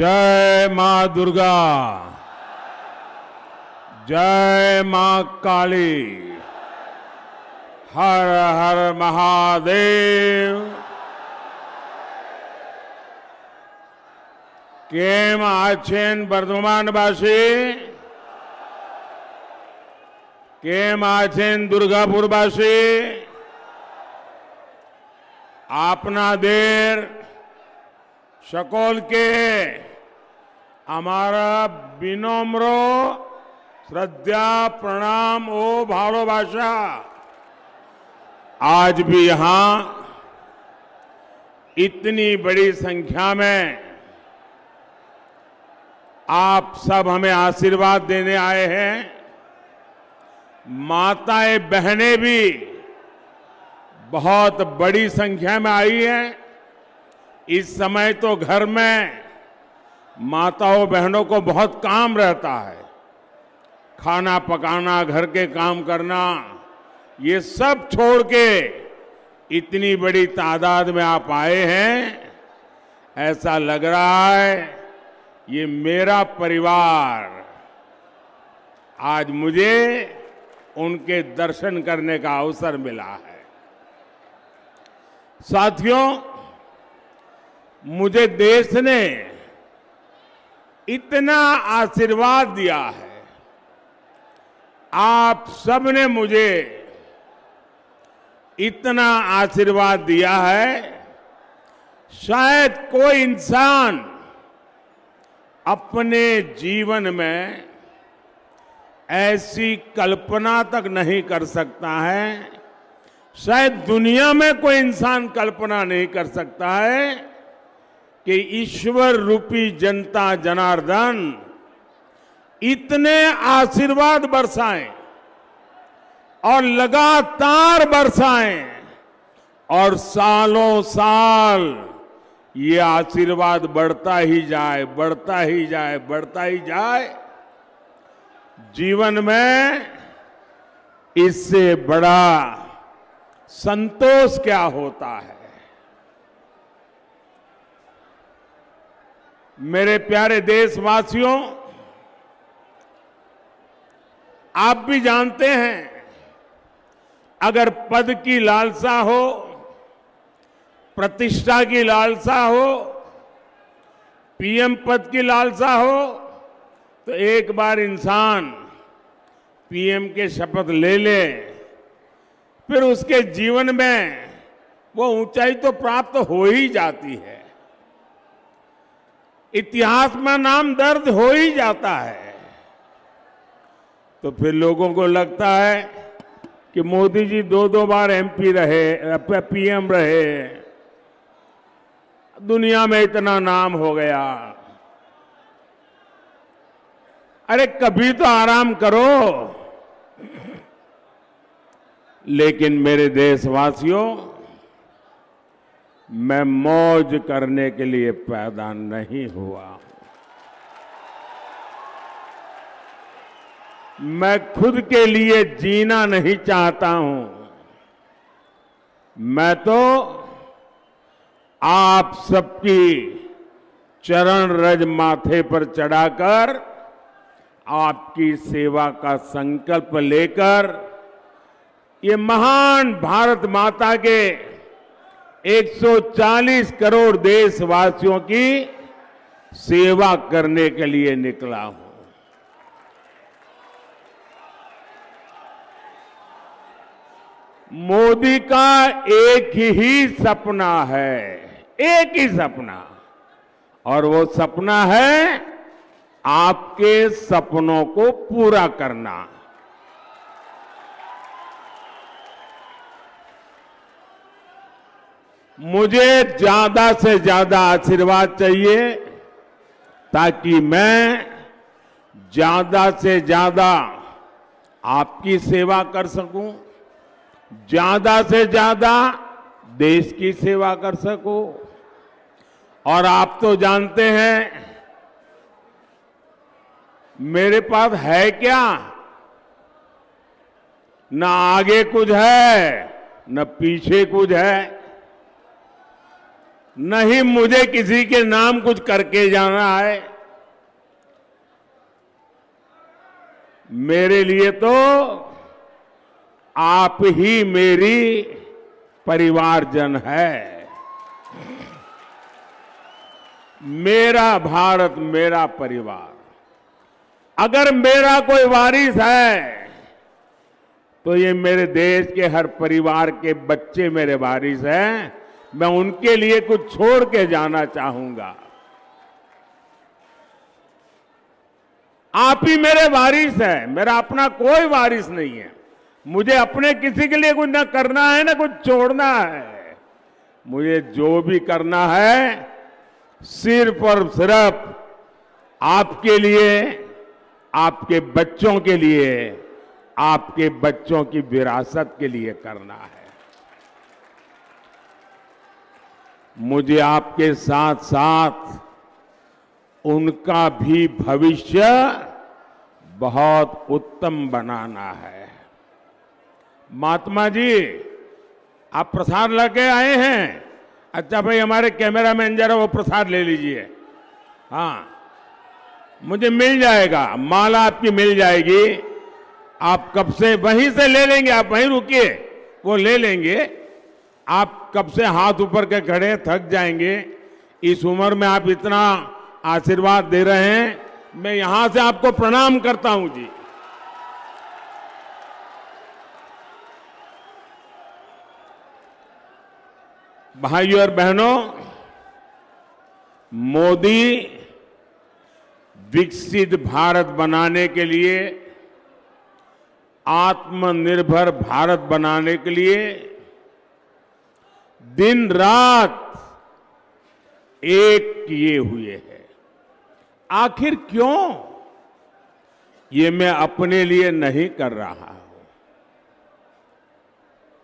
जय मां दुर्गा, जय मां काली, हर हर महादेव। केम आछेन बर्धमानवासी, केम आछेन दुर्गापुरवासी। आपना देर सकल के हमारा विनम्र श्रद्धा प्रणाम ओ भालोबासा। आज भी यहां इतनी बड़ी संख्या में आप सब हमें आशीर्वाद देने आए हैं। माताएं बहनें भी बहुत बड़ी संख्या में आई हैं। इस समय तो घर में माताओं बहनों को बहुत काम रहता है, खाना पकाना, घर के काम करना, ये सब छोड़ के इतनी बड़ी तादाद में आप आए हैं। ऐसा लग रहा है ये मेरा परिवार। आज मुझे उनके दर्शन करने का अवसर मिला है। साथियों, मुझे देश ने इतना आशीर्वाद दिया है, आप सबने मुझे इतना आशीर्वाद दिया है, शायद कोई इंसान अपने जीवन में ऐसी कल्पना तक नहीं कर सकता है। शायद दुनिया में कोई इंसान कल्पना नहीं कर सकता है कि ईश्वर रूपी जनता जनार्दन इतने आशीर्वाद बरसाएं और लगातार बरसाएं और सालों साल ये आशीर्वाद बढ़ता ही जाए, बढ़ता ही जाए, बढ़ता ही जाए। जीवन में इससे बड़ा संतोष क्या होता है। मेरे प्यारे देशवासियों, आप भी जानते हैं, अगर पद की लालसा हो, प्रतिष्ठा की लालसा हो, पीएम पद की लालसा हो, तो एक बार इंसान पीएम के शपथ ले ले, फिर उसके जीवन में वो ऊंचाई तो प्राप्त हो ही जाती है, इतिहास में नाम दर्ज हो ही जाता है। तो फिर लोगों को लगता है कि मोदी जी दो बार एमपी रहे, पीएम रहे, दुनिया में इतना नाम हो गया। अरे कभी तो आराम करो। लेकिन मेरे देशवासियों, मैं मौज करने के लिए पैदा नहीं हुआ। मैं खुद के लिए जीना नहीं चाहता हूं। मैं तो आप सबकी चरण रज माथे पर चढ़ाकर आपकी सेवा का संकल्प लेकर ये महान भारत माता के 140 करोड़ देशवासियों की सेवा करने के लिए निकला हूं। मोदी का एक ही सपना है, एक ही सपना, और वो सपना है आपके सपनों को पूरा करना। मुझे ज्यादा से ज्यादा आशीर्वाद चाहिए ताकि मैं ज्यादा से ज्यादा आपकी सेवा कर सकूं, ज्यादा से ज्यादा देश की सेवा कर सकूं। और आप तो जानते हैं मेरे पास है क्या, न आगे कुछ है न पीछे कुछ है, नहीं मुझे किसी के नाम कुछ करके जाना है। मेरे लिए तो आप ही मेरी परिवारजन है। मेरा भारत मेरा परिवार। अगर मेरा कोई वारिस है तो ये मेरे देश के हर परिवार के बच्चे मेरे वारिस हैं। मैं उनके लिए कुछ छोड़ के जाना चाहूंगा। आप ही मेरे वारिस हैं, मेरा अपना कोई वारिस नहीं है। मुझे अपने किसी के लिए कुछ ना करना है ना कुछ छोड़ना है। मुझे जो भी करना है सिर्फ और सिर्फ आपके लिए, आपके बच्चों के लिए, आपके बच्चों की विरासत के लिए करना है। मुझे आपके साथ साथ उनका भी भविष्य बहुत उत्तम बनाना है। महात्मा जी, आप प्रसाद लेके आए हैं? अच्छा भाई, हमारे कैमरामैन जरा वो प्रसाद ले लीजिए। हाँ, मुझे मिल जाएगा, माला आपकी मिल जाएगी। आप कब से वहीं से ले लेंगे, आप वहीं रुकिए, वो ले लेंगे। आप कब से हाथ ऊपर के खड़े, थक जाएंगे। इस उम्र में आप इतना आशीर्वाद दे रहे हैं, मैं यहां से आपको प्रणाम करता हूं जी। भाइयों और बहनों, मोदी विकसित भारत बनाने के लिए, आत्मनिर्भर भारत बनाने के लिए दिन रात एक किए हुए हैं। आखिर क्यों? ये मैं अपने लिए नहीं कर रहा हूं,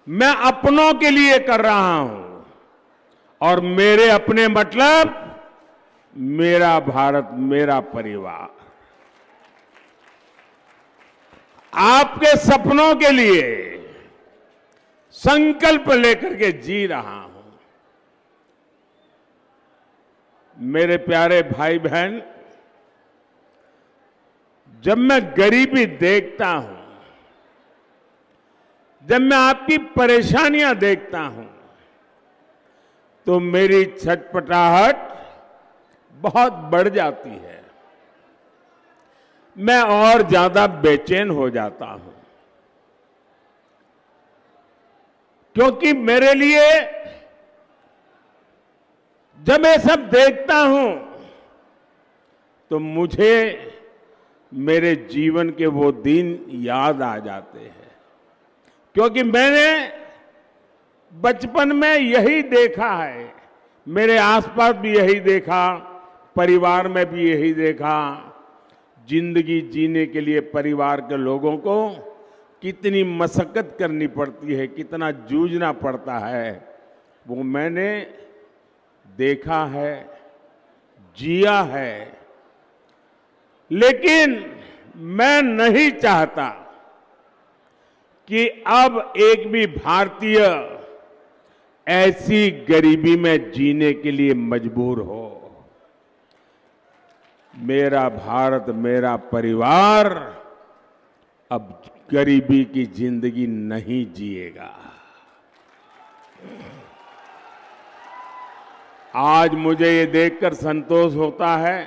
मैं अपनों के लिए कर रहा हूं। और मेरे अपने मतलब मेरा भारत मेरा परिवार। आपके सपनों के लिए संकल्प लेकर के जी रहा हूं। मेरे प्यारे भाई बहन, जब मैं गरीबी देखता हूं, जब मैं आपकी परेशानियां देखता हूं, तो मेरी छटपटाहट बहुत बढ़ जाती है। मैं और ज्यादा बेचैन हो जाता हूं, क्योंकि मेरे लिए जब मैं सब देखता हूं तो मुझे मेरे जीवन के वो दिन याद आ जाते हैं। क्योंकि मैंने बचपन में यही देखा है, मेरे आसपास भी यही देखा, परिवार में भी यही देखा। जिंदगी जीने के लिए परिवार के लोगों को कितनी मशक्कत करनी पड़ती है, कितना जूझना पड़ता है, वो मैंने देखा है, जिया है। लेकिन मैं नहीं चाहता कि अब एक भी भारतीय ऐसी गरीबी में जीने के लिए मजबूर हो। मेरा भारत मेरा परिवार अब गरीबी की जिंदगी नहीं जिएगा। आज मुझे ये देखकर संतोष होता है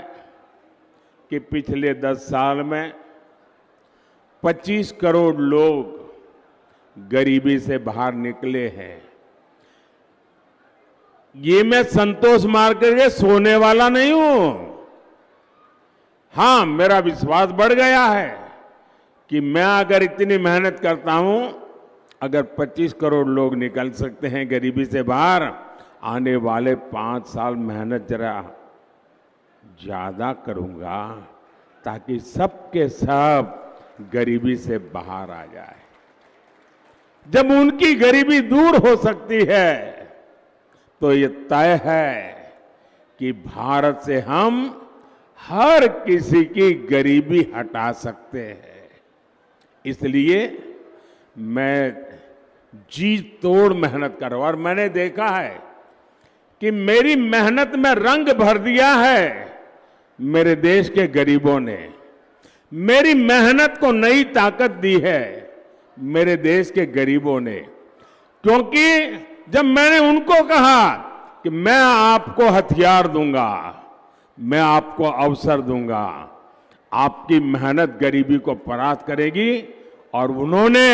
कि पिछले 10 साल में 25 करोड़ लोग गरीबी से बाहर निकले हैं। ये मैं संतोष मार करके सोने वाला नहीं हूं। हां, मेरा विश्वास बढ़ गया है कि मैं अगर इतनी मेहनत करता हूं, अगर 25 करोड़ लोग निकल सकते हैं गरीबी से बाहर, आने वाले 5 साल मेहनत जरा ज्यादा करूंगा ताकि सबके सब गरीबी से बाहर आ जाए। जब उनकी गरीबी दूर हो सकती है तो ये तय है कि भारत से हम हर किसी की गरीबी हटा सकते हैं। इसलिए मैं जी तोड़ मेहनत कर रहा हूं। और मैंने देखा है कि मेरी मेहनत में रंग भर दिया है मेरे देश के गरीबों ने, मेरी मेहनत को नई ताकत दी है मेरे देश के गरीबों ने। क्योंकि जब मैंने उनको कहा कि मैं आपको हथियार दूंगा, मैं आपको अवसर दूंगा, आपकी मेहनत गरीबी को परास्त करेगी, और उन्होंने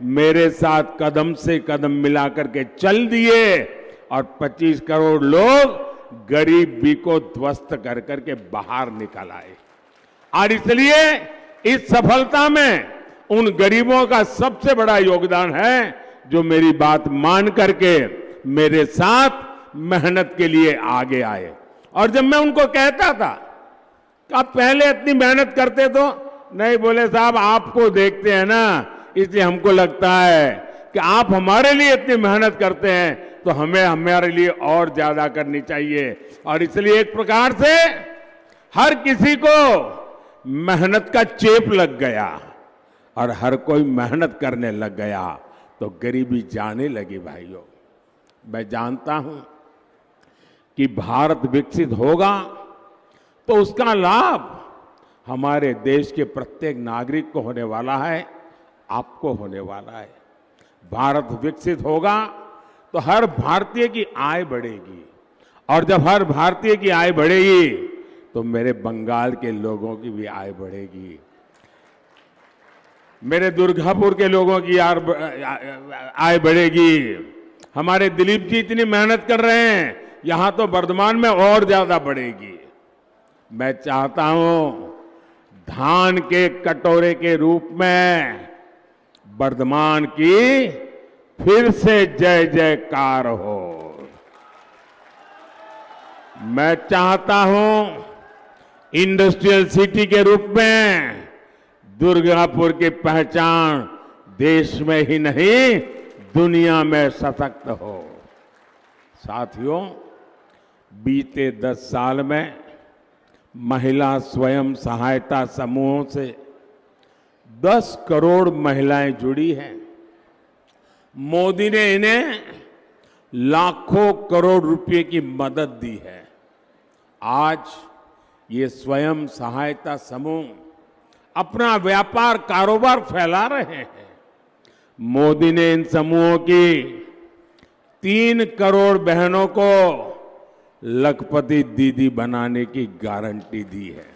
मेरे साथ कदम से कदम मिलाकर के चल दिए और 25 करोड़ लोग गरीबी को ध्वस्त कर करके बाहर निकल आए। और इसलिए इस सफलता में उन गरीबों का सबसे बड़ा योगदान है जो मेरी बात मान करके मेरे साथ मेहनत के लिए आगे आए। और जब मैं उनको कहता था कि आप पहले इतनी मेहनत करते तो नहीं, बोले साहब आपको देखते हैं ना, इसलिए हमको लगता है कि आप हमारे लिए इतनी मेहनत करते हैं तो हमें हमारे लिए और ज्यादा करनी चाहिए। और इसलिए एक प्रकार से हर किसी को मेहनत का चेप लग गया और हर कोई मेहनत करने लग गया तो गरीबी जाने लगी। भाइयों, मैं जानता हूं कि भारत विकसित होगा तो उसका लाभ हमारे देश के प्रत्येक नागरिक को होने वाला है, आपको होने वाला है। भारत विकसित होगा तो हर भारतीय की आय बढ़ेगी, और जब हर भारतीय की आय बढ़ेगी तो मेरे बंगाल के लोगों की भी आय बढ़ेगी, मेरे दुर्गापुर के लोगों की आय बढ़ेगी। हमारे दिलीप जी इतनी मेहनत कर रहे हैं, यहां तो वर्धमान में और ज्यादा बढ़ेगी। मैं चाहता हूं धान के कटोरे के रूप में वर्धमान की फिर से जय जयकार हो। मैं चाहता हूं इंडस्ट्रियल सिटी के रूप में दुर्गापुर की पहचान देश में ही नहीं दुनिया में सशक्त हो। साथियों, बीते 10 साल में महिला स्वयं सहायता समूहों से 10 करोड़ महिलाएं जुड़ी हैं। मोदी ने इन्हें लाखों करोड़ रुपए की मदद दी है। आज ये स्वयं सहायता समूह अपना व्यापार कारोबार फैला रहे हैं। मोदी ने इन समूहों की 3 करोड़ बहनों को लखपति दीदी बनाने की गारंटी दी है।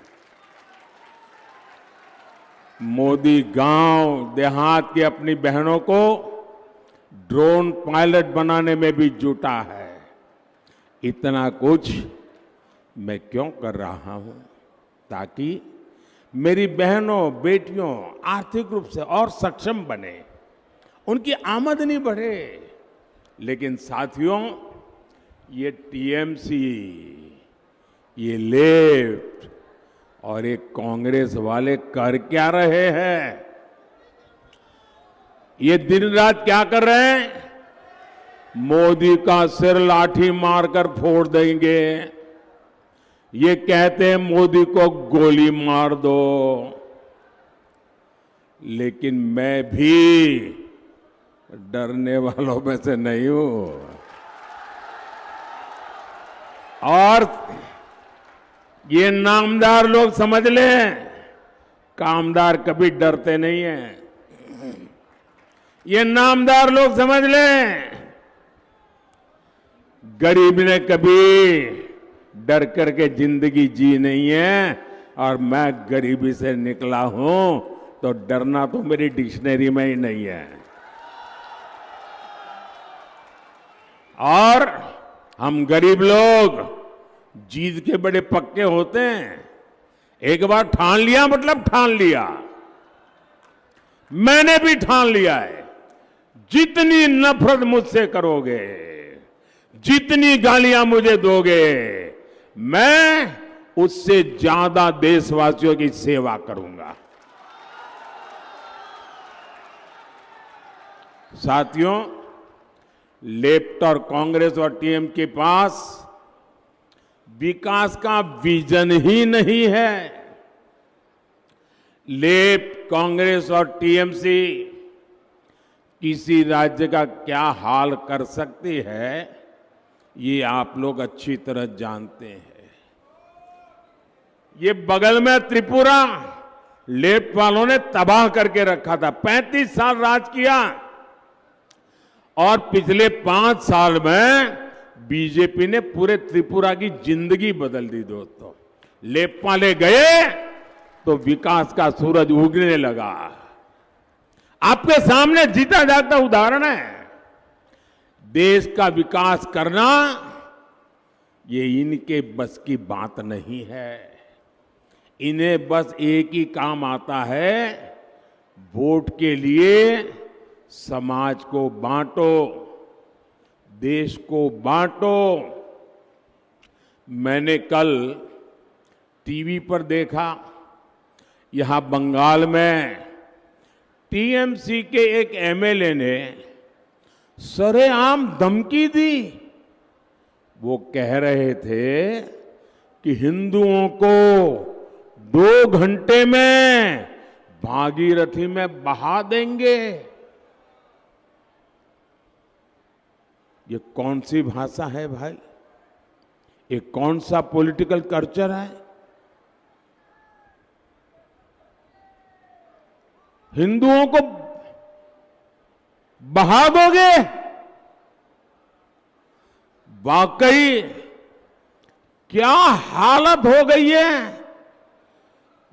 मोदी गांव देहात की अपनी बहनों को ड्रोन पायलट बनाने में भी जुटा है। इतना कुछ मैं क्यों कर रहा हूं? ताकि मेरी बहनों बेटियों आर्थिक रूप से और सक्षम बने, उनकी आमदनी बढ़े। लेकिन साथियों, ये टीएमसी, ये लेफ्ट और ये कांग्रेस वाले कर क्या रहे हैं? ये दिन रात क्या कर रहे हैं? मोदी का सिर लाठी मारकर फोड़ देंगे। ये कहते हैं मोदी को गोली मार दो। लेकिन मैं भी डरने वालों में से नहीं हूं। और ये नामदार लोग समझ लें, कामदार कभी डरते नहीं हैं। ये नामदार लोग समझ लें, गरीब ने कभी डर करके जिंदगी जी नहीं है। और मैं गरीबी से निकला हूं तो डरना तो मेरी डिक्शनरी में ही नहीं है। और हम गरीब लोग जीत के बड़े पक्के होते हैं। एक बार ठान लिया मतलब ठान लिया। मैंने भी ठान लिया है, जितनी नफरत मुझसे करोगे, जितनी गालियां मुझे दोगे, मैं उससे ज्यादा देशवासियों की सेवा करूंगा। साथियों, लेफ्ट और कांग्रेस और टीएम के पास विकास का विजन ही नहीं है। लेफ्ट, कांग्रेस और टीएमसी किसी राज्य का क्या हाल कर सकती है, ये आप लोग अच्छी तरह जानते हैं। ये बगल में त्रिपुरा लेफ्ट वालों ने तबाह करके रखा था। 35 साल राज किया और पिछले 5 साल में बीजेपी ने पूरे त्रिपुरा की जिंदगी बदल दी। दोस्तों, लेफ्ट वाले गए तो विकास का सूरज उगने लगा। आपके सामने जीता जागता उदाहरण है। देश का विकास करना ये इनके बस की बात नहीं है। इन्हें बस एक ही काम आता है, वोट के लिए समाज को बांटो, देश को बांटो। मैंने कल टीवी पर देखा, यहां बंगाल में टीएमसी के एक एमएलए ने सरेआम धमकी दी। वो कह रहे थे कि हिंदुओं को 2 घंटे में भागीरथी में बहा देंगे। ये कौन सी भाषा है भाई? ये कौन सा पॉलिटिकल कल्चर है? हिंदुओं को बहा दोगे? वाकई क्या हालत हो गई है?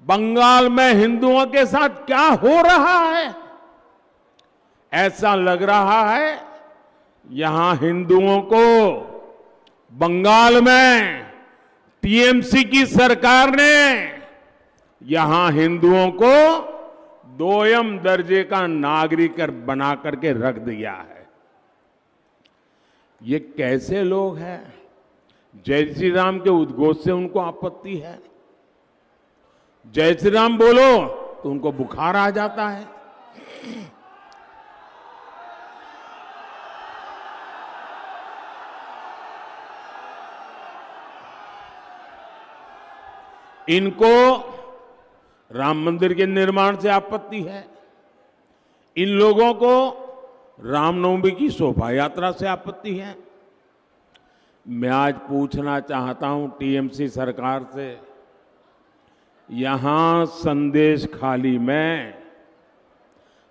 बंगाल में हिंदुओं के साथ क्या हो रहा है? ऐसा लग रहा है यहां हिंदुओं को बंगाल में टीएमसी की सरकार ने यहां हिंदुओं को 2ym दर्जे का नागरिक बना करके रख दिया है। ये कैसे लोग हैं? जय श्री राम के उद्घोष से उनको आपत्ति है। जय श्री राम बोलो तो उनको बुखार आ जाता है। इनको राम मंदिर के निर्माण से आपत्ति है। इन लोगों को रामनवमी की शोभा यात्रा से आपत्ति है। मैं आज पूछना चाहता हूं टीएमसी सरकार से, यहां संदेश खाली में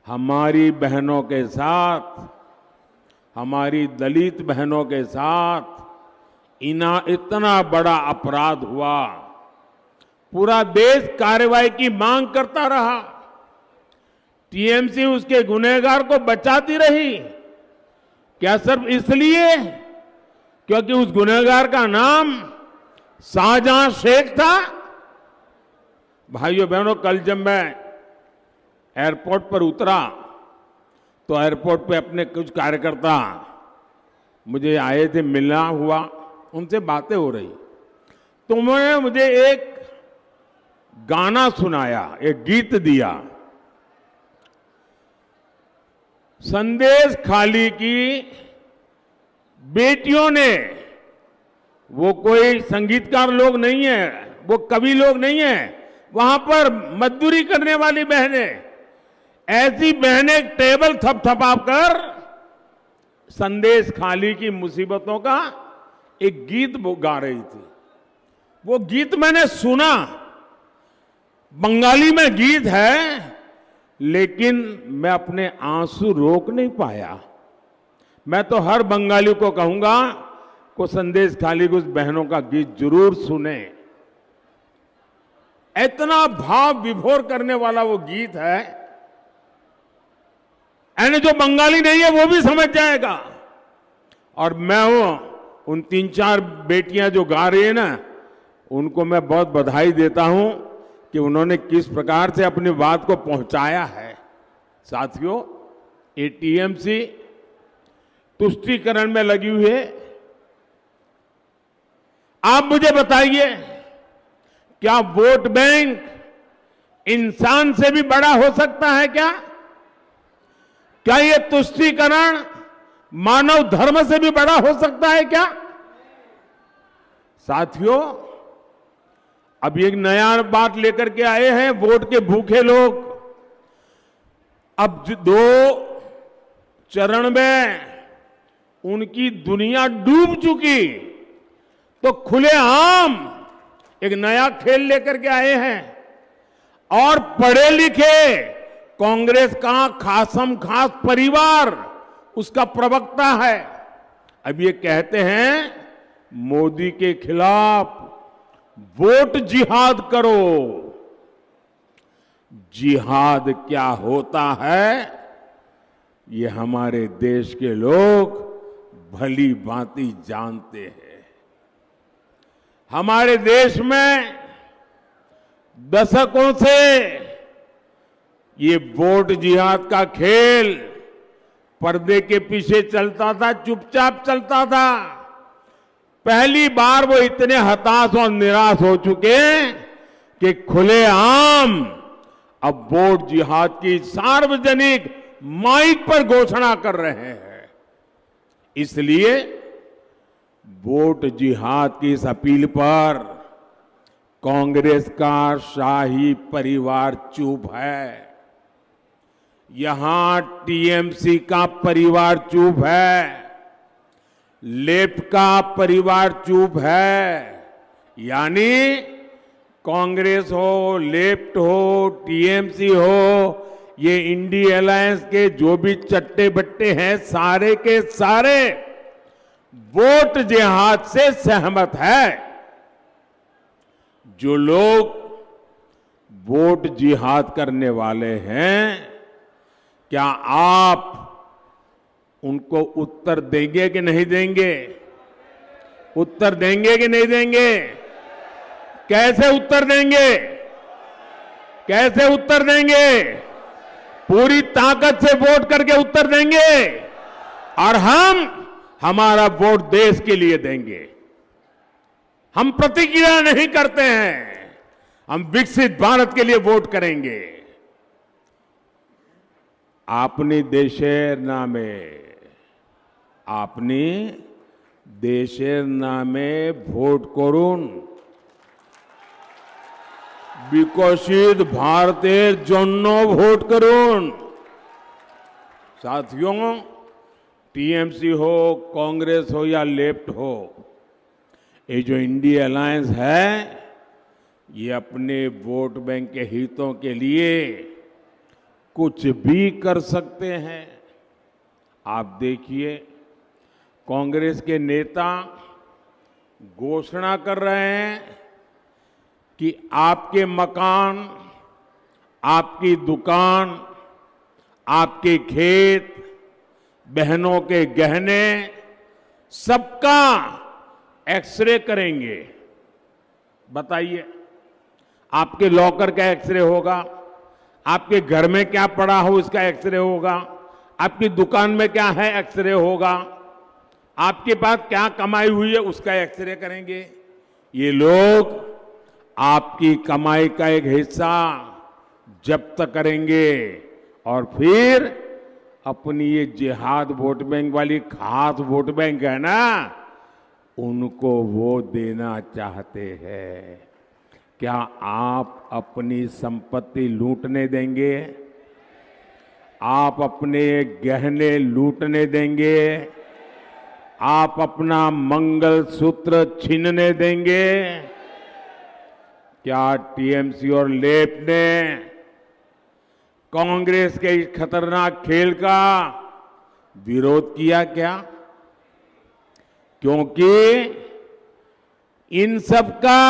हमारी बहनों के साथ, हमारी दलित बहनों के साथ इतना बड़ा अपराध हुआ, पूरा देश कार्रवाई की मांग करता रहा। टीएमसी उसके गुनहगार को बचाती रही। क्या सिर्फ इसलिए क्योंकि उस गुनहगार का नाम शाहजहां शेख था? भाइयों बहनों, कल जब मैं एयरपोर्ट पर उतरा तो एयरपोर्ट पे अपने कुछ कार्यकर्ता मुझे आए थे, मिलना हुआ, उनसे बातें हो रही तो उन्होंने मुझे एक गाना सुनाया, एक गीत दिया। संदेश खाली की बेटियों ने, वो कोई संगीतकार लोग नहीं है, वो कवि लोग नहीं है, वहां पर मजदूरी करने वाली बहनें, ऐसी बहनें टेबल थपथपा कर संदेश खाली की मुसीबतों का एक गीत गा रही थी। वो गीत मैंने सुना, बंगाली में गीत है, लेकिन मैं अपने आंसू रोक नहीं पाया। मैं तो हर बंगाली को कहूंगा को संदेश खाली की उस बहनों का गीत जरूर सुने। इतना भाव विभोर करने वाला वो गीत है, यानी जो बंगाली नहीं है वो भी समझ जाएगा। और मैं उन 3-4 बेटियां जो गा रही है ना, उनको मैं बहुत बधाई देता हूं कि उन्होंने किस प्रकार से अपनी बात को पहुंचाया है। साथियों, ये टीएमसी तुष्टीकरण में लगी हुई है। आप मुझे बताइए, क्या वोट बैंक इंसान से भी बड़ा हो सकता है क्या? क्या ये तुष्टीकरण मानव धर्म से भी बड़ा हो सकता है क्या? साथियों, अब एक नया बात लेकर के आए हैं वोट के भूखे लोग। अब 2 चरण में उनकी दुनिया डूब चुकी, तो खुलेआम एक नया खेल लेकर के आए हैं और पढ़े लिखे कांग्रेस का खासम खास परिवार उसका प्रवक्ता है। अब ये कहते हैं मोदी के खिलाफ वोट जिहाद करो। जिहाद क्या होता है ये हमारे देश के लोग भली भांति जानते हैं। हमारे देश में दशकों से ये वोट जिहाद का खेल पर्दे के पीछे चलता था, चुपचाप चलता था। पहली बार वो इतने हताश और निराश हो चुके कि खुलेआम अब वोट जिहाद की सार्वजनिक माइक पर घोषणा कर रहे हैं। इसलिए वोट जिहाद की इस अपील पर कांग्रेस का शाही परिवार चुप है। यहां टीएमसी का परिवार चुप है, लेफ्ट का परिवार चुप है। यानी कांग्रेस हो, लेफ्ट हो, टीएमसी हो, ये इंडी अलायंस के जो भी चट्टे बट्टे हैं सारे के सारे वोट जिहाद से सहमत है। जो लोग वोट जिहाद करने वाले हैं, क्या आप उनको उत्तर देंगे कि नहीं देंगे? उत्तर देंगे कि नहीं देंगे? कैसे उत्तर देंगे? कैसे उत्तर देंगे? पूरी ताकत से वोट करके उत्तर देंगे और हमारा वोट देश के लिए देंगे। हम प्रतिक्रिया नहीं करते हैं, हम विकसित भारत के लिए वोट करेंगे। आपनी देशेर नामे, আপনি দেশের নামে ভোট করুন, विकसित भारतेर জন্য ভোট করুন। साथियों, टीएमसी हो, कांग्रेस हो या लेफ्ट हो, ये जो इंडिया अलायंस है ये अपने वोट बैंक के हितों के लिए कुछ भी कर सकते हैं। आप देखिए, कांग्रेस के नेता घोषणा कर रहे हैं कि आपके मकान, आपकी दुकान, आपके खेत, बहनों के गहने, सबका एक्सरे करेंगे। बताइए, आपके लॉकर का एक्सरे होगा, आपके घर में क्या पड़ा हो इसका एक्सरे होगा, आपकी दुकान में क्या है एक्सरे होगा, आपके पास क्या कमाई हुई है उसका एक्सरे करेंगे। ये लोग आपकी कमाई का एक हिस्सा जब्त करेंगे और फिर अपनी ये जिहाद वोट बैंक वाली खास वोट बैंक है ना, उनको वो देना चाहते हैं। क्या आप अपनी संपत्ति लूटने देंगे? आप अपने गहने लूटने देंगे? आप अपना मंगलसूत्र छीनने देंगे? क्या टीएमसी और लेफ्ट ने कांग्रेस के इस खतरनाक खेल का विरोध किया क्या? क्योंकि इन सब का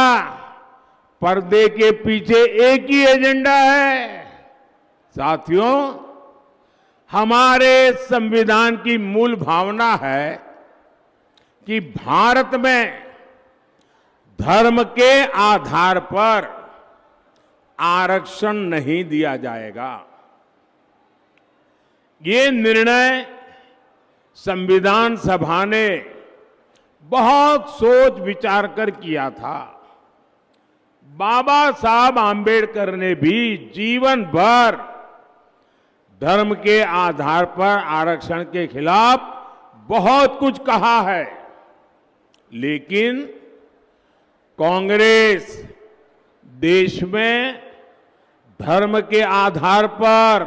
पर्दे के पीछे एक ही एजेंडा है। साथियों, हमारे संविधान की मूल भावना है कि भारत में धर्म के आधार पर आरक्षण नहीं दिया जाएगा। ये निर्णय संविधान सभा ने बहुत सोच विचार कर किया था। बाबा साहब आंबेडकर ने भी जीवन भर धर्म के आधार पर आरक्षण के खिलाफ बहुत कुछ कहा है, लेकिन कांग्रेस देश में धर्म के आधार पर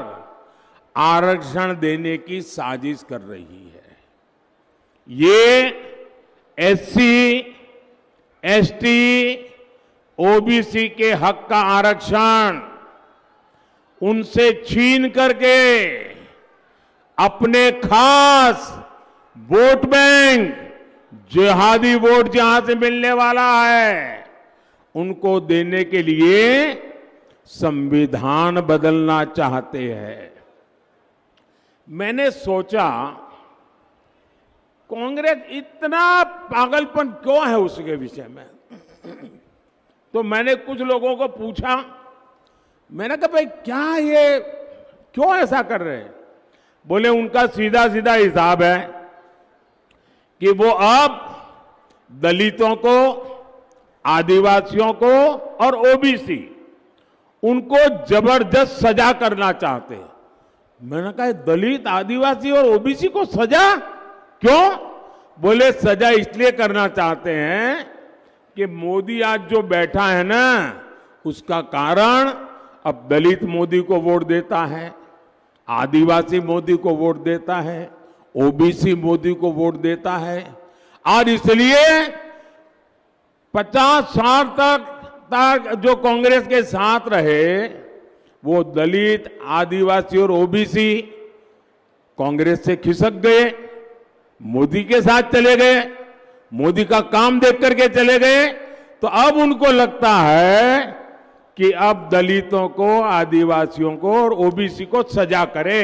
आरक्षण देने की साजिश कर रही है। ये एससी, एसटी, ओबीसी के हक का आरक्षण उनसे छीन करके अपने खास वोट बैंक, जिहादी वोट जहां से मिलने वाला है, उनको देने के लिए संविधान बदलना चाहते हैं। मैंने सोचा कांग्रेस इतना पागलपन क्यों है उसके विषय में। तो मैंने कुछ लोगों को पूछा, मैंने कहा भाई क्या ये क्यों ऐसा कर रहे हैं। बोले उनका सीधा सीधा हिसाब है कि वो अब दलितों को, आदिवासियों को और ओबीसी उनको जबरदस्त सजा करना चाहते हैं। मैंने कहा दलित, आदिवासी और ओबीसी को सजा क्यों? बोले सजा इसलिए करना चाहते हैं कि मोदी आज जो बैठा है ना, उसका कारण अब दलित मोदी को वोट देता है, आदिवासी मोदी को वोट देता है, ओबीसी मोदी को वोट देता है। और इसलिए 50 साल तक जो कांग्रेस के साथ रहे, वो दलित, आदिवासी और ओबीसी कांग्रेस से खिसक गए, मोदी के साथ चले गए, मोदी का काम देख करके चले गए। तो अब उनको लगता है कि अब दलितों को, आदिवासियों को और ओबीसी को सजा करे।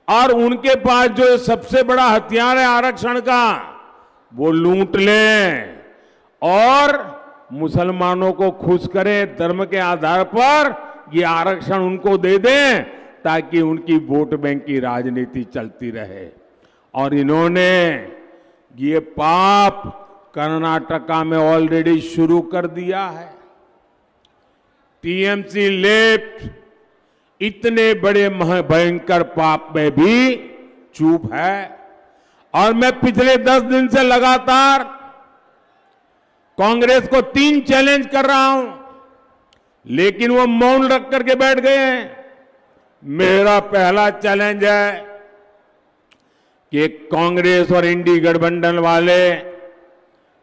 और उनके पास जो सबसे बड़ा हथियार है आरक्षण का, वो लूट लें और मुसलमानों को खुश करें, धर्म के आधार पर ये आरक्षण उनको दे दें ताकि उनकी वोट बैंक की राजनीति चलती रहे। और इन्होंने ये पाप कर्नाटका में ऑलरेडी शुरू कर दिया है। टीएमसी लेफ्ट इतने बड़े भयंकर पाप में भी चुप है। और मैं पिछले 10 दिन से लगातार कांग्रेस को 3 चैलेंज कर रहा हूं, लेकिन वो मौन रख करके बैठ गए हैं। मेरा पहला चैलेंज है कि कांग्रेस और इंडी गठबंधन वाले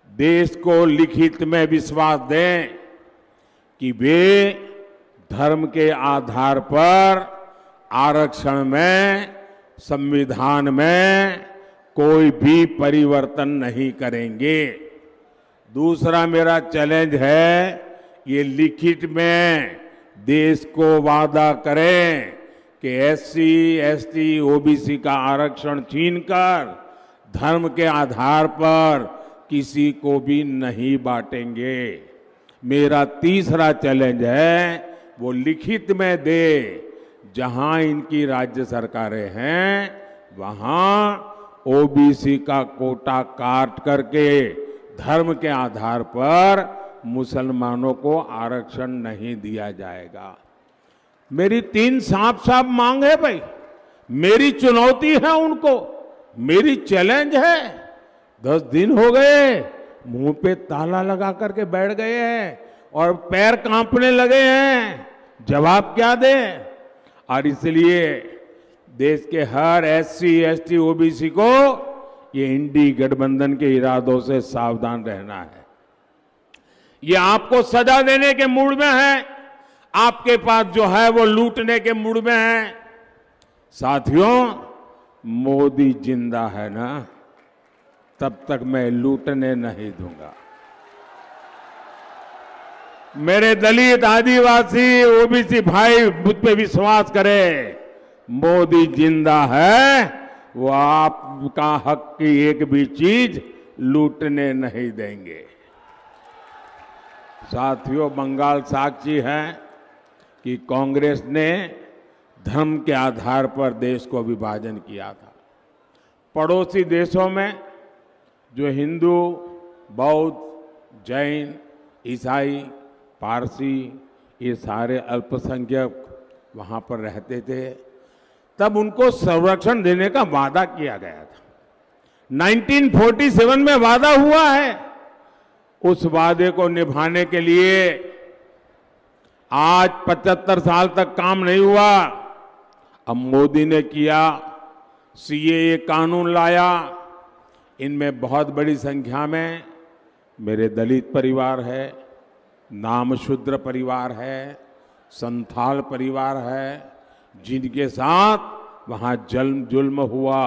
देश को लिखित में विश्वास दें कि वे धर्म के आधार पर आरक्षण में, संविधान में कोई भी परिवर्तन नहीं करेंगे। दूसरा मेरा चैलेंज है, ये लिखित में देश को वादा करें कि एससी, एसटी, ओबीसी का आरक्षण छीनकर धर्म के आधार पर किसी को भी नहीं बांटेंगे। मेरा तीसरा चैलेंज है, वो लिखित में दे, जहां इनकी राज्य सरकारें हैं वहां ओबीसी का कोटा काट करके धर्म के आधार पर मुसलमानों को आरक्षण नहीं दिया जाएगा। मेरी 3 साफ साफ मांग है भाई, मेरी चुनौती है उनको, मेरी चैलेंज है। 10 दिन हो गए, मुंह पे ताला लगा करके बैठ गए हैं और पैर कांपने लगे हैं, जवाब क्या दें? और इसलिए देश के हर एससी, एसटी, ओबीसी को ये इंडी गठबंधन के इरादों से सावधान रहना है। ये आपको सजा देने के मूड में है, आपके पास जो है वो लूटने के मूड में है। साथियों, मोदी जिंदा है ना, तब तक मैं लूटने नहीं दूंगा। मेरे दलित, आदिवासी, ओबीसी भाई मुझ पे विश्वास करें, मोदी जिंदा है, वो आपका हक की एक भी चीज लूटने नहीं देंगे। साथियों, बंगाल साक्षी है कि कांग्रेस ने धर्म के आधार पर देश को विभाजन किया था। पड़ोसी देशों में जो हिंदू, बौद्ध, जैन, ईसाई, पारसी, ये सारे अल्पसंख्यक वहां पर रहते थे, तब उनको संरक्षण देने का वादा किया गया था। 1947 में वादा हुआ है। उस वादे को निभाने के लिए आज 75 साल तक काम नहीं हुआ। अब मोदी ने किया, सीएए कानून लाया, इनमें बहुत बड़ी संख्या में मेरे दलित परिवार है, नामशूद्र परिवार है, संथाल परिवार है, जिनके साथ वहाँ जुल्म हुआ,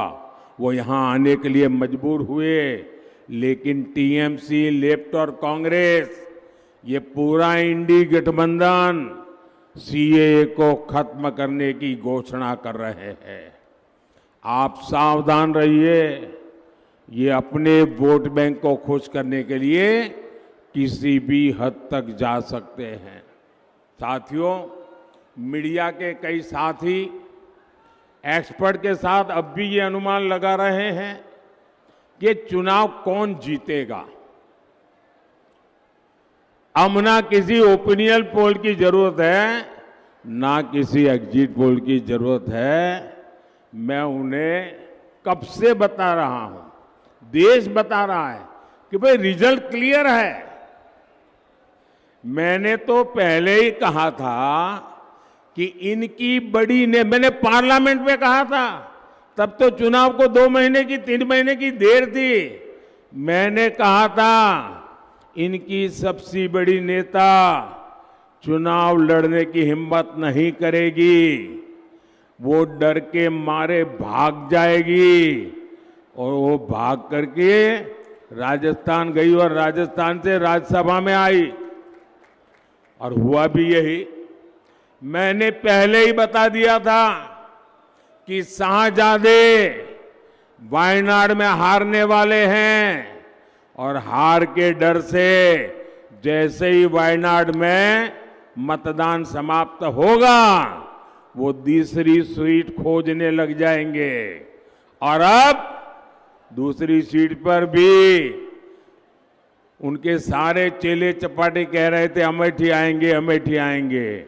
वो यहाँ आने के लिए मजबूर हुए। लेकिन टीएमसी, लेफ्ट और कांग्रेस, ये पूरा इंडी गठबंधन सीएए को खत्म करने की घोषणा कर रहे हैं। आप सावधान रहिए, ये अपने वोट बैंक को खुश करने के लिए किसी भी हद तक जा सकते हैं। साथियों, मीडिया के कई साथी एक्सपर्ट के साथ अब भी ये अनुमान लगा रहे हैं कि चुनाव कौन जीतेगा। अब ना किसी ओपिनियन पोल की जरूरत है, ना किसी एग्जिट पोल की जरूरत है। मैं उन्हें कब से बता रहा हूं, देश बता रहा है कि भाई रिजल्ट क्लियर है। मैंने तो पहले ही कहा था कि इनकी मैंने पार्लियामेंट में कहा था, तब तो चुनाव को 2 महीने की 3 महीने की देर थी। मैंने कहा था इनकी सबसे बड़ी नेता चुनाव लड़ने की हिम्मत नहीं करेगी, वो डर के मारे भाग जाएगी। और वो भाग करके राजस्थान गई और राजस्थान से राज्यसभा में आई, और हुआ भी यही। मैंने पहले ही बता दिया था कि शाहजादे वायनाड में हारने वाले हैं, और हार के डर से जैसे ही वायनाड में मतदान समाप्त होगा, वो दूसरी सीट खोजने लग जाएंगे। और अब दूसरी सीट पर भी उनके सारे चेले चपाटे कह रहे थे अमेठी आएंगे, अमेठी आएंगे।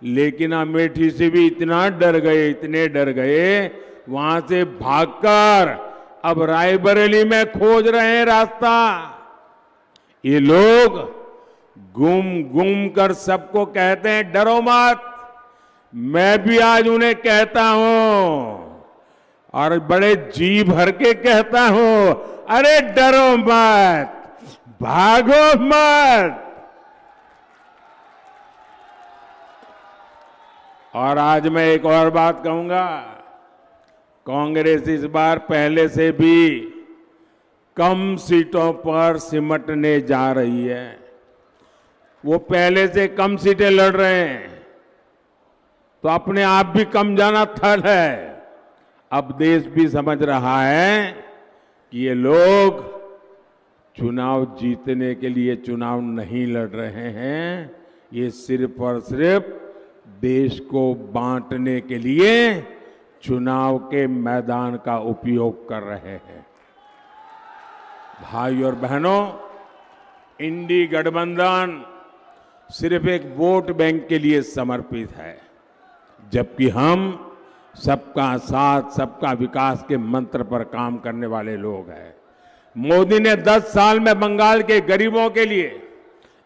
लेकिन अमेठी से भी इतना डर गए, इतने डर गए, वहां से भागकर अब रायबरेली में खोज रहे हैं रास्ता। ये लोग घूम घूम कर सबको कहते हैं डरो मत। मैं भी आज उन्हें कहता हूं, और बड़े जी भर के कहता हूं, अरे डरो मत, भागो मत। और आज मैं एक और बात कहूंगा, कांग्रेस इस बार पहले से भी कम सीटों पर सिमटने जा रही है। वो पहले से कम सीटें लड़ रहे हैं, तो अपने आप भी कम जाना थल है। अब देश भी समझ रहा है कि ये लोग चुनाव जीतने के लिए चुनाव नहीं लड़ रहे हैं, ये सिर्फ और सिर्फ देश को बांटने के लिए चुनाव के मैदान का उपयोग कर रहे हैं। भाई और बहनों, इंडी गठबंधन सिर्फ एक वोट बैंक के लिए समर्पित है, जबकि हम सबका साथ, सबका विकास के मंत्र पर काम करने वाले लोग हैं। मोदी ने 10 साल में बंगाल के गरीबों के लिए,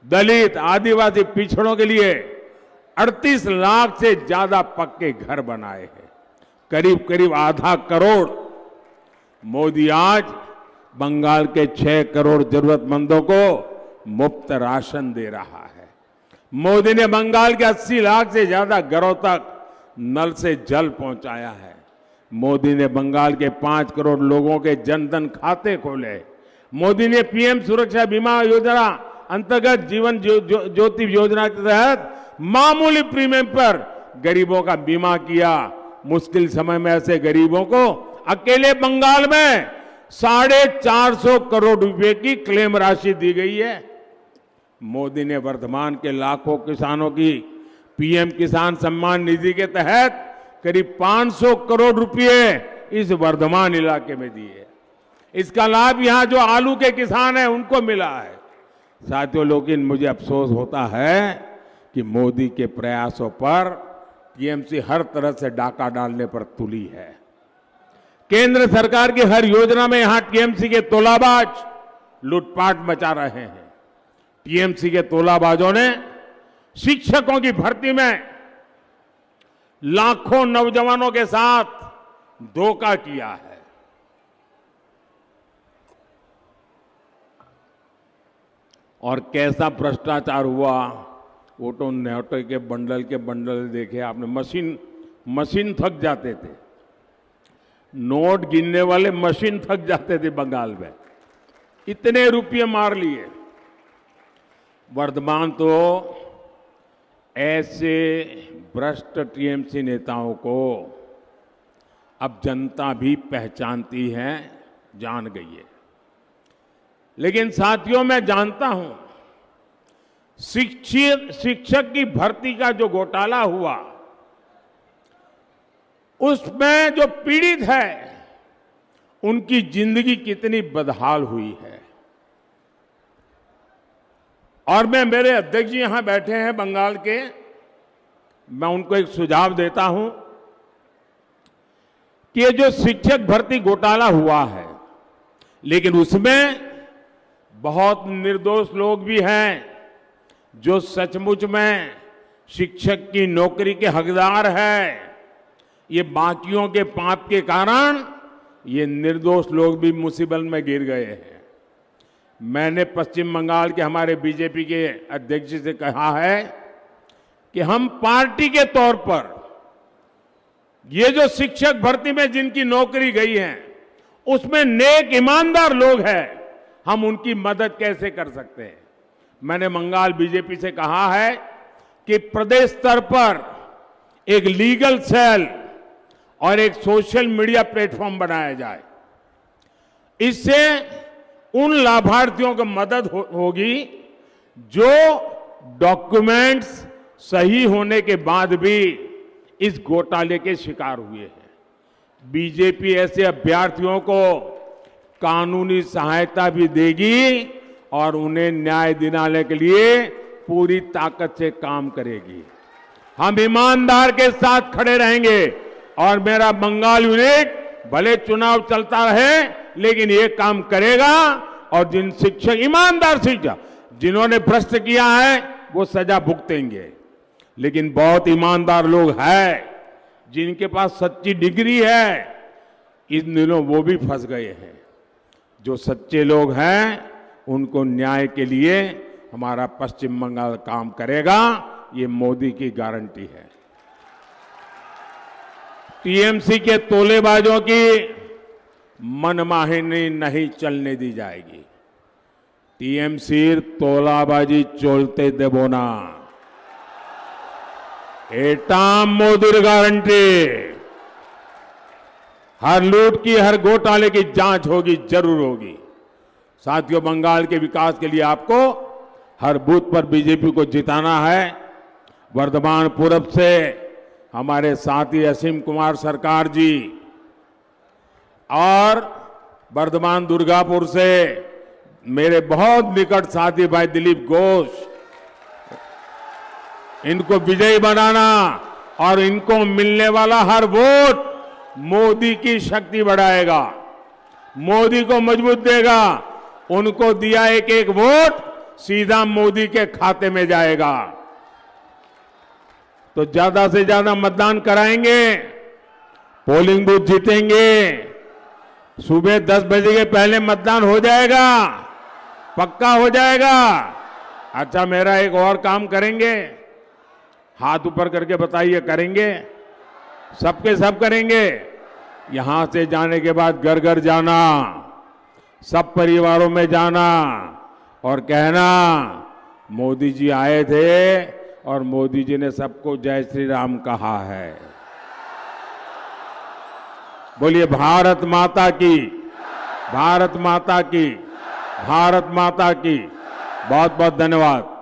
दलित, आदिवासी पिछड़ों के लिए 38 लाख से ज्यादा पक्के घर बनाए हैं, करीब करीब आधा करोड़। मोदी आज बंगाल के 6 करोड़ जरूरतमंदों को मुफ्त राशन दे रहा है। मोदी ने बंगाल के 80 लाख से ज्यादा घरों तक नल से जल पहुंचाया है। मोदी ने बंगाल के 5 करोड़ लोगों के जनधन खाते खोले। मोदी ने पीएम सुरक्षा बीमा योजना अंतर्गत जीवन ज्योति योजना के तहत मामूली प्रीमियम पर गरीबों का बीमा किया। मुश्किल समय में ऐसे गरीबों को अकेले बंगाल में 450 करोड़ रुपए की क्लेम राशि दी गई है। मोदी ने वर्धमान के लाखों किसानों की पीएम किसान सम्मान निधि के तहत करीब 500 करोड़ रुपए इस वर्धमान इलाके में दिए। इसका लाभ यहां जो आलू के किसान हैं उनको मिला है। साथियों, लेकिन मुझे अफसोस होता है कि मोदी के प्रयासों पर टीएमसी हर तरह से डाका डालने पर तुली है। केंद्र सरकार की हर योजना में यहां टीएमसी के तोलाबाज लूटपाट मचा रहे हैं। टीएमसी के तोलाबाजों ने शिक्षकों की भर्ती में लाखों नौजवानों के साथ धोखा किया है। और कैसा भ्रष्टाचार हुआ, वो तो नोटों के बंडल देखे आपने। मशीन थक जाते थे, नोट गिनने वाले मशीन थक जाते थे बंगाल में, इतने रुपये मार लिए। वर्तमान तो ऐसे भ्रष्ट टीएमसी नेताओं को अब जनता भी पहचानती है, जान गई है। लेकिन साथियों, मैं जानता हूं शिक्षक की भर्ती का जो घोटाला हुआ, उसमें जो पीड़ित है उनकी जिंदगी कितनी बदहाल हुई है। और मेरे अध्यक्ष जी यहां बैठे हैं बंगाल के, मैं उनको एक सुझाव देता हूं कि ये जो शिक्षक भर्ती घोटाला हुआ है, लेकिन उसमें बहुत निर्दोष लोग भी हैं जो सचमुच में शिक्षक की नौकरी के हकदार है। ये बाकियों के पाप के कारण ये निर्दोष लोग भी मुसीबत में गिर गए हैं। मैंने पश्चिम बंगाल के हमारे बीजेपी के अध्यक्ष जी से कहा है कि हम पार्टी के तौर पर ये जो शिक्षक भर्ती में जिनकी नौकरी गई है, उसमें नेक ईमानदार लोग हैं, हम उनकी मदद कैसे कर सकते हैं। मैंने बंगाल बीजेपी से कहा है कि प्रदेश स्तर पर एक लीगल सेल और एक सोशल मीडिया प्लेटफॉर्म बनाया जाए। इससे उन लाभार्थियों को मदद होगी जो डॉक्यूमेंट्स सही होने के बाद भी इस घोटाले के शिकार हुए हैं। बीजेपी ऐसे अभ्यर्थियों को कानूनी सहायता भी देगी और उन्हें न्याय दिलाने के लिए पूरी ताकत से काम करेगी। हम ईमानदार के साथ खड़े रहेंगे और मेरा बंगाल यूनिट भले चुनाव चलता रहे, लेकिन ये काम करेगा। और जिन शिक्षक ईमानदार शिक्षक जिन्होंने भ्रष्ट किया है वो सजा भुगतेंगे, लेकिन बहुत ईमानदार लोग हैं जिनके पास सच्ची डिग्री है, इन दिनों वो भी फंस गए हैं। जो सच्चे लोग हैं उनको न्याय के लिए हमारा पश्चिम बंगाल काम करेगा, ये मोदी की गारंटी है। टीएमसी के तोलेबाजों की मनमानी नहीं चलने दी जाएगी। टीएमसी तोलाबाजी चलते देबो ना, एटा मोदी गारंटी। हर लूट की, हर घोटाले की जांच होगी, जरूर होगी। साथियों, बंगाल के विकास के लिए आपको हर बूथ पर बीजेपी को जिताना है। वर्धमान पूरब से हमारे साथी असीम कुमार सरकार जी और वर्धमान दुर्गापुर से मेरे बहुत निकट साथी भाई दिलीप घोष, इनको विजयी बनाना और इनको मिलने वाला हर वोट मोदी की शक्ति बढ़ाएगा, मोदी को मजबूत देगा। उनको दिया एक एक वोट सीधा मोदी के खाते में जाएगा। तो ज्यादा से ज्यादा मतदान कराएंगे, पोलिंग बूथ जीतेंगे। सुबह 10 बजे के पहले मतदान हो जाएगा, पक्का हो जाएगा। अच्छा, मेरा एक और काम करेंगे, हाथ ऊपर करके बताइए, करेंगे? सबके सब करेंगे। यहां से जाने के बाद घर घर जाना, सब परिवारों में जाना और कहना मोदी जी आए थे और मोदी जी ने सबको जय श्री राम कहा है। बोलिए भारत माता की, भारत माता की, भारत माता की। बहुत बहुत धन्यवाद।